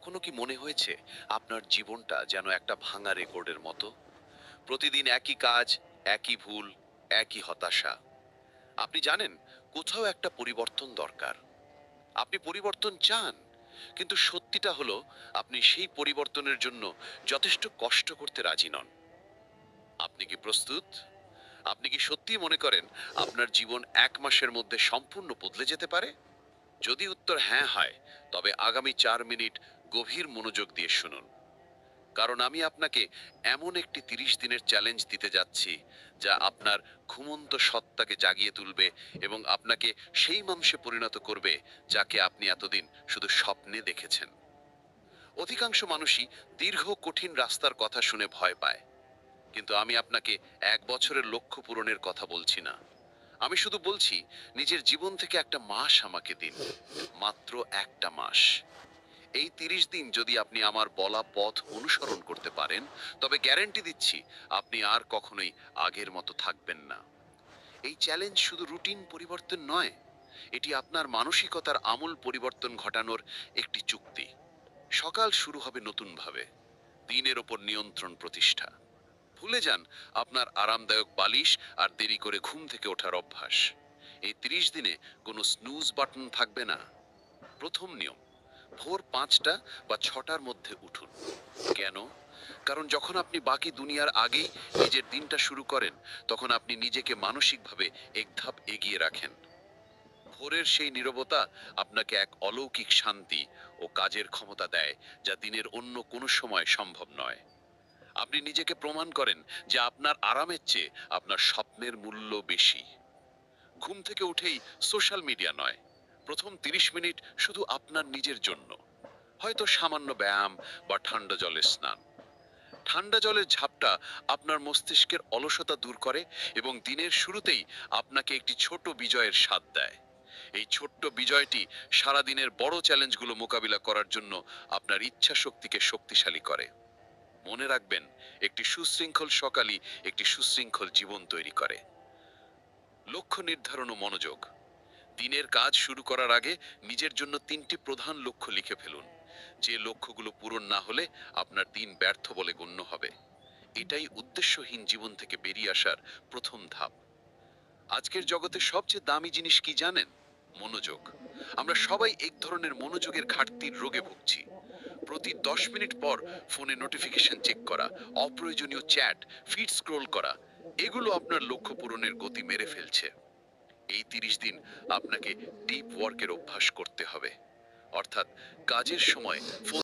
কখনো কি মনে হয়েছে আপনার জীবনটা যেন একটা ভাঙা রেকর্ডের মতো? প্রতিদিন একই কাজ, একই ভুল, একই হতাশা। আপনি জানেন কোথাও একটা পরিবর্তন দরকার। আপনি পরিবর্তন চান, কিন্তু সত্যিটা হলো আপনি সেই পরিবর্তনের জন্য যথেষ্ট কষ্ট করতে রাজি নন। আপনি কি প্রস্তুত? আপনি কি সত্যিই মনে করেন আপনার জীবন 1 মাসের মধ্যে সম্পূর্ণ বদলে যেতে পারে? যদি উত্তর হ্যাঁ হয়, তবে আগামী 4 মিনিট গভীর মনোযোগ দিয়ে শুনুন। কারণ আমি আপনাকে এমন একটি 30 দিনের চ্যালেঞ্জ দিতে যাচ্ছি, যা আপনার ঘুমন্ত সত্তাকে জাগিয়ে তুলবে এবং আপনাকে সেই মানুষে পরিণত করবে যাকে আপনি এতদিন শুধু স্বপ্নে দেখেছেন। অধিকাংশ মানুষই দীর্ঘ কঠিন রাস্তার কথা শুনে ভয় পায়, কিন্তু আমি আপনাকে 1 বছরের লক্ষ্য পূরণের কথা বলছি না। আমি শুধু বলছি, নিজের জীবন থেকে একটা মাস আমাকে দিন, মাত্র একটা মাস। এই 30 দিন যদি আপনি আমার বলা পথ অনুসরণ করতে পারেন, তবে গ্যারান্টি দিচ্ছি আপনি আর কখনোই আগের মতো থাকবেন না। এই চ্যালেঞ্জ শুধু রুটিন পরিবর্তন নয়, এটি আপনার মানসিকতার আমূল পরিবর্তন ঘটানোর একটি চুক্তি। সকাল শুরু হবে নতুনভাবে, দিনের ওপর নিয়ন্ত্রণ প্রতিষ্ঠা। ভুলে যান আপনার আরামদায়ক বালিশ আর দেরি করে ঘুম থেকে ওঠার অভ্যাস। এই 30 দিনে কোনো স্নুজ বাটন থাকবে না। প্রথম নিয়ম, ভোর 5টা বা 6টার মধ্যে উঠুন। কেন? কারণ যখন আপনি বাকি দুনিয়ার আগেই নিজের দিনটা শুরু করেন, তখন আপনি নিজেকে মানসিকভাবে এক ধাপ এগিয়ে রাখেন। ভোরের সেই নীরবতা আপনাকে এক অলৌকিক শান্তি ও কাজের ক্ষমতা দেয়, যা দিনের অন্য কোনো সময় সম্ভব নয়। আপনি নিজেকে প্রমাণ করেন যে আপনার আরামের চেয়ে আপনার স্বপ্নের মূল্য বেশি। ঘুম থেকে উঠেই সোশ্যাল মিডিয়া নয়, প্রথম 30 মিনিট শুধু আপনার নিজের জন্য। হয়তো সামান্য ব্যায়াম বা ঠান্ডা জলে স্নান। ঠান্ডা জলের ঝাপটা আপনার মস্তিষ্কের অলসতা দূর করে এবং দিনের শুরুতেই আপনাকে একটি ছোট বিজয়ের স্বাদ দেয়। এই ছোট্ট বিজয়টি সারাদিনের বড় চ্যালেঞ্জগুলো মোকাবিলা করার জন্য আপনার ইচ্ছা শক্তিকে শক্তিশালী করে। মনে রাখবেন, একটি সুশৃঙ্খল সকালই একটি সুশৃঙ্খল জীবন তৈরি করে। লক্ষ্য নির্ধারণ ও মনোযোগ। দিনের কাজ শুরু করার আগে নিজের জন্য 3টি প্রধান লক্ষ্য লিখে ফেলুন। যে লক্ষ্যগুলো পূরণ না হলে আপনার দিন ব্যর্থ বলে গণ্য হবে। এটাই উদ্দেশ্যহীন জীবন থেকে বেরিয়ে আসার প্রথম ধাপ। আজকের জগতে সবচেয়ে দামি জিনিস কি জানেন? মনোযোগ। আমরা সবাই এক ধরনের মনোযোগের ঘাটতির রোগে ভুগছি। প্রতি 10 মিনিট পর ফোনে নোটিফিকেশন চেক করা, অপ্রয়োজনীয় চ্যাট, ফিড স্ক্রোল করা, এগুলো আপনার লক্ষ্য পূরণের গতি মেরে ফেলছে। এই 30 দিন আপনাকে ডিপ ওয়ার্কের অভ্যাস করতে হবে, অর্থাৎ কাজের সময় ফোন